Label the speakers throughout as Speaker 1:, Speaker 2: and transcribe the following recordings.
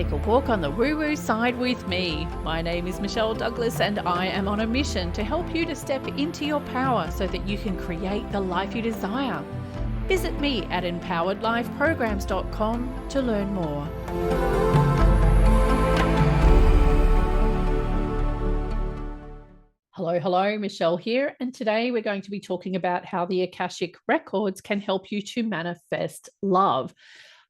Speaker 1: take a walk on the woo-woo side with me. My name is Michelle Douglas and I am on a mission to help you to step into your power so that you can create the life you desire. Visit me at empoweredlifeprograms.com to learn more. Hello, Michelle here, and today we're going to be talking about how the Akashic Records can help you to manifest love.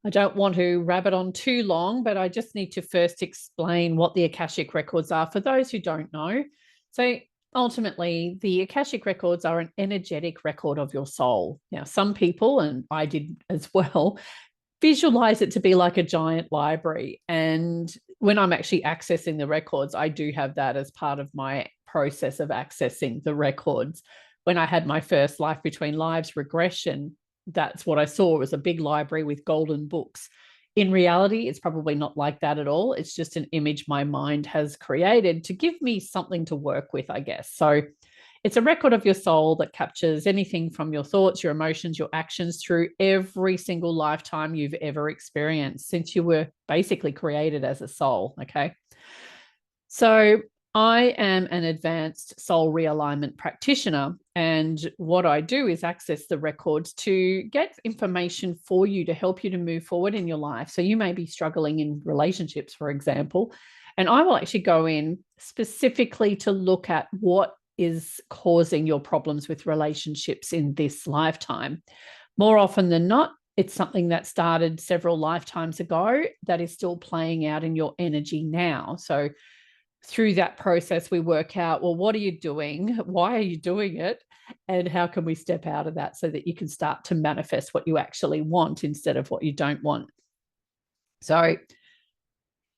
Speaker 1: I don't want to rabbit on too long, but I just need to first explain what the Akashic Records are for those who don't know. So ultimately, the Akashic Records are an energetic record of your soul. Now, some people, and I did as well, visualize it to be like a giant library. And when I'm actually accessing the records, I do have that as part of my process of accessing the records. When I had my first Life Between Lives regression, that's what I saw, was a big library with golden books. In reality, it's probably not like that at all. It's just an image my mind has created to give me something to work with, I guess. So it's a record of your soul that captures anything from your thoughts, your emotions, your actions through every single lifetime you've ever experienced since you were basically created as a soul, okay? So I am an advanced soul realignment practitioner, and what I do is access the records to get information for you to help you to move forward in your life. So you may be struggling in relationships, for example, and I will actually go in specifically to look at what is causing your problems with relationships in this lifetime. More often than not, it's something that started several lifetimes ago that is still playing out in your energy now. So through that process, we work out, well, what are you doing? Why are you doing it? And how can we step out of that so that you can start to manifest what you actually want instead of what you don't want? So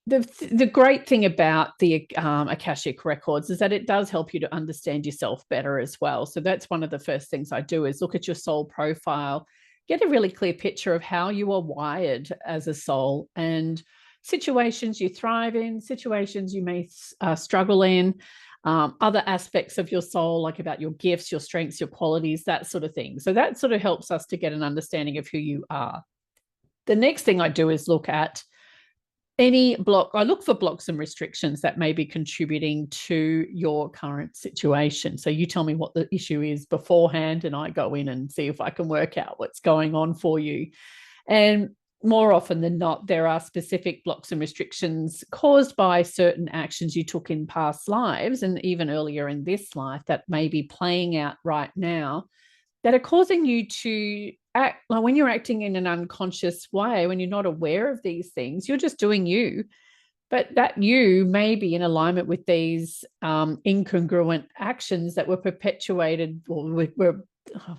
Speaker 1: the great thing about the Akashic Records is that it does help you to understand yourself better as well. So that's one of the first things I do is look at your soul profile, get a really clear picture of how you are wired as a soul and situations you thrive in, situations you may struggle in, other aspects of your soul, like about your gifts, your strengths, your qualities, that sort of thing. So that sort of helps us to get an understanding of who you are. The next thing I do is look at any block. I look for blocks and restrictions that may be contributing to your current situation. So you tell me what the issue is beforehand, and I go in and see if I can work out what's going on for you. And more often than not, there are specific blocks and restrictions caused by certain actions you took in past lives and even earlier in this life that may be playing out right now that are causing you to act like when you're acting in an unconscious way, when you're not aware of these things, you're just doing you. But that you may be in alignment with these incongruent actions that were perpetuated or were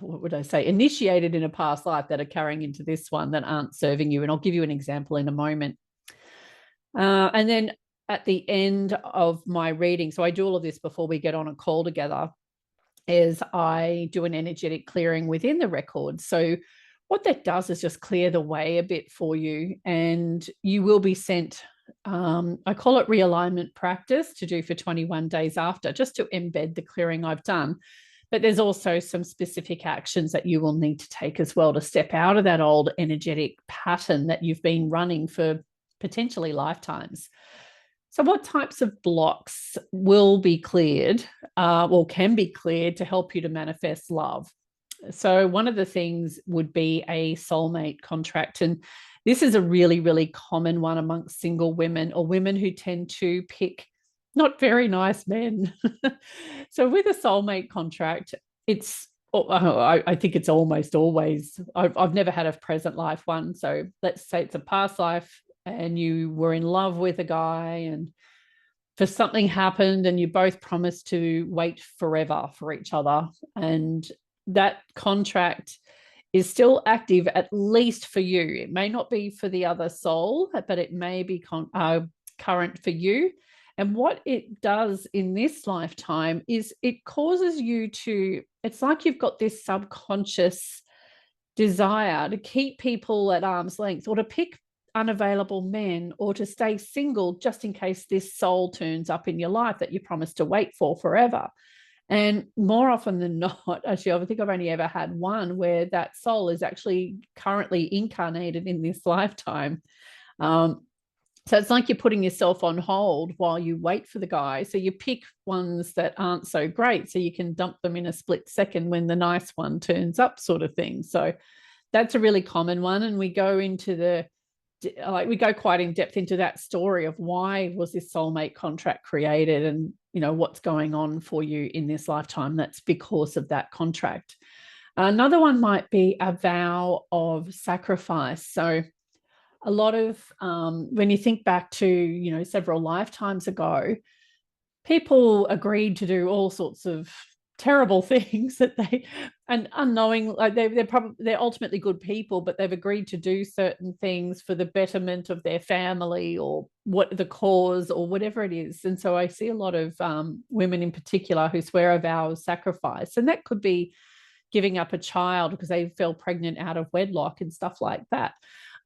Speaker 1: what would I say, initiated in a past life that are carrying into this one that aren't serving you. And I'll give you an example in a moment. And then at the end of my reading, so I do all of this before we get on a call together, is I do an energetic clearing within the record. So what that does is just clear the way a bit for you, and you will be sent, I call it realignment practice to do for 21 days after, just to embed the clearing I've done. But there's also some specific actions that you will need to take as well to step out of that old energetic pattern that you've been running for potentially lifetimes. So what types of blocks will be cleared or can be cleared to help you to manifest love? So one of the things would be a soulmate contract. And this is a really, really common one amongst single women or women who tend to pick not very nice men. So with a soulmate contract, it's, I think it's almost always, I've never had a present life one. So let's say it's a past life and you were in love with a guy and for something happened and you both promised to wait forever for each other. And that contract is still active, at least for you. It may not be for the other soul, but it may be current for you. And what it does in this lifetime is it causes you to, it's like you've got this subconscious desire to keep people at arm's length or to pick unavailable men or to stay single just in case this soul turns up in your life that you promised to wait for forever. And more often than not, actually, I think I've only ever had one where that soul is actually currently incarnated in this lifetime. So it's like you're putting yourself on hold while you wait for the guy. So you pick ones that aren't so great so you can dump them in a split second when the nice one turns up, sort of thing. So that's a really common one. And we go into we go quite in depth into that story of why was this soulmate contract created, and what's going on for you in this lifetime that's because of that contract. Another one might be a vow of sacrifice. So a lot of when you think back to several lifetimes ago, people agreed to do all sorts of terrible things that they, and unknowing, like they're ultimately good people, but they've agreed to do certain things for the betterment of their family or what the cause or whatever it is. And so I see a lot of women in particular who swear a vow of sacrifice, and that could be giving up a child because they fell pregnant out of wedlock and stuff like that.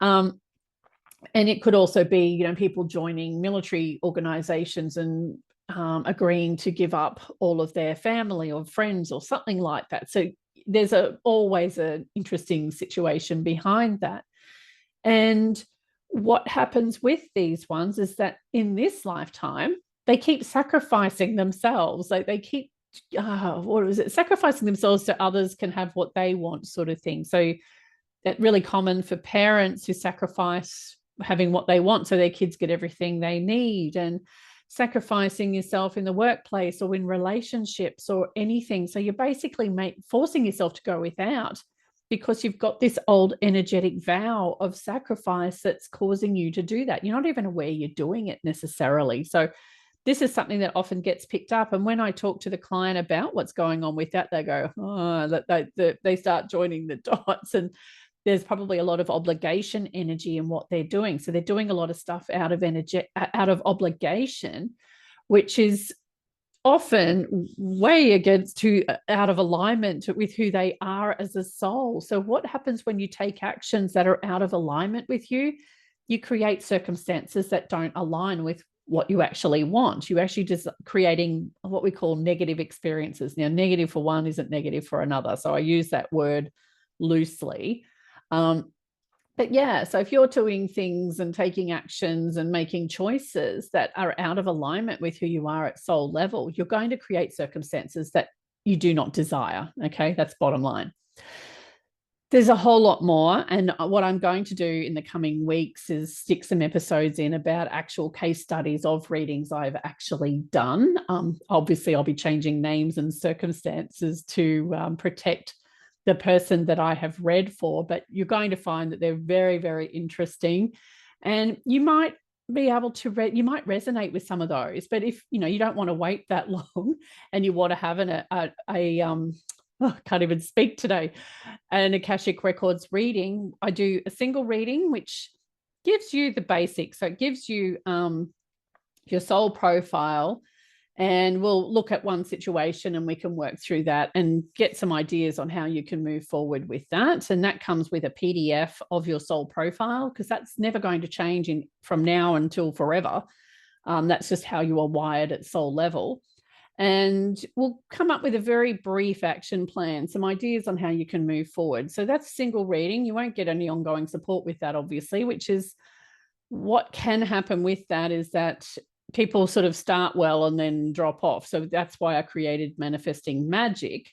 Speaker 1: And it could also be, people joining military organizations and agreeing to give up all of their family or friends or something like that. So there's always an interesting situation behind that. And what happens with these ones is that in this lifetime, they keep sacrificing themselves. Like they keep, sacrificing themselves so others can have what they want, sort of thing. So that's really common for parents who sacrifice having what they want so their kids get everything they need, and sacrificing yourself in the workplace or in relationships or anything. So you're basically forcing yourself to go without because you've got this old energetic vow of sacrifice that's causing you to do that. You're not even aware you're doing it necessarily. So this is something that often gets picked up. And when I talk to the client about what's going on with that, they go, oh, they start joining the dots. And there's probably a lot of obligation energy in what they're doing. So they're doing a lot of stuff out of obligation, which is often way out of alignment with who they are as a soul. So what happens when you take actions that are out of alignment with you? You create circumstances that don't align with what you actually want. You actually just creating what we call negative experiences. Now, negative for one isn't negative for another. So I use that word loosely. But yeah, so if you're doing things and taking actions and making choices that are out of alignment with who you are at soul level, you're going to create circumstances that you do not desire. Okay, that's bottom line. There's a whole lot more. And what I'm going to do in the coming weeks is stick some episodes in about actual case studies of readings I've actually done. Obviously, I'll be changing names and circumstances to protect the person that I have read for, but you're going to find that they're very, very interesting. And you might be able to you might resonate with some of those, but if you don't want to wait that long and you want to have I can't even speak today, an Akashic Records reading, I do a single reading which gives you the basics. So it gives you your soul profile, and we'll look at one situation and we can work through that and get some ideas on how you can move forward with that. And that comes with a PDF of your soul profile, because that's never going to change from now until forever. That's just how you are wired at soul level. And we'll come up with a very brief action plan, some ideas on how you can move forward. So that's single reading. You won't get any ongoing support with that, obviously, which is what can happen with that is that people sort of start well and then drop off. So that's why I created Manifesting Magic.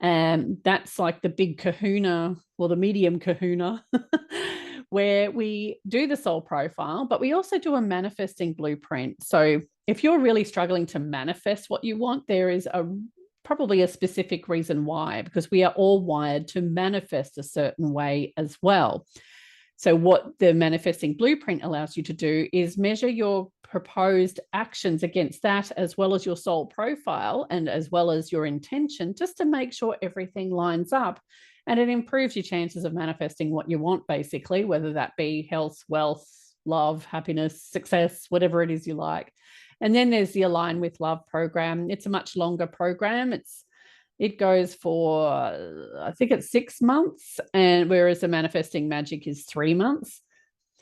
Speaker 1: And that's like the big kahuna, or the medium kahuna, where we do the soul profile, but we also do a manifesting blueprint. So if you're really struggling to manifest what you want, there is probably a specific reason why, because we are all wired to manifest a certain way as well. So what the manifesting blueprint allows you to do is measure your proposed actions against that, as well as your soul profile and as well as your intention, just to make sure everything lines up. And it improves your chances of manifesting what you want, basically, whether that be health, wealth, love, happiness, success, whatever it is you like. And then there's the Align with Love program. It's a much longer program. It goes for, I think it's 6 months, and whereas the Manifesting Magic is 3 months.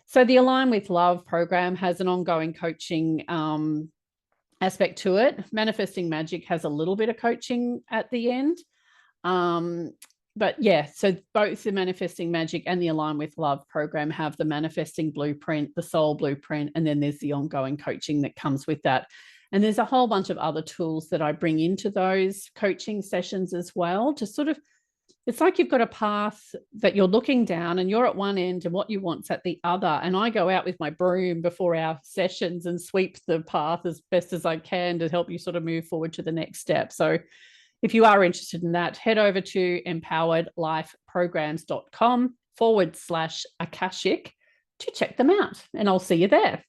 Speaker 1: So the Align with Love program has an ongoing coaching aspect to it. Manifesting Magic has a little bit of coaching at the end. but yeah, so both the Manifesting Magic and the Align with Love program have the manifesting blueprint, the soul blueprint, and then there's the ongoing coaching that comes with that. And there's a whole bunch of other tools that I bring into those coaching sessions as well to sort of, it's like you've got a path that you're looking down and you're at one end and what you want's at the other. And I go out with my broom before our sessions and sweep the path as best as I can to help you sort of move forward to the next step. So if you are interested in that, head over to empoweredlifeprograms.com/Akashic to check them out. And I'll see you there.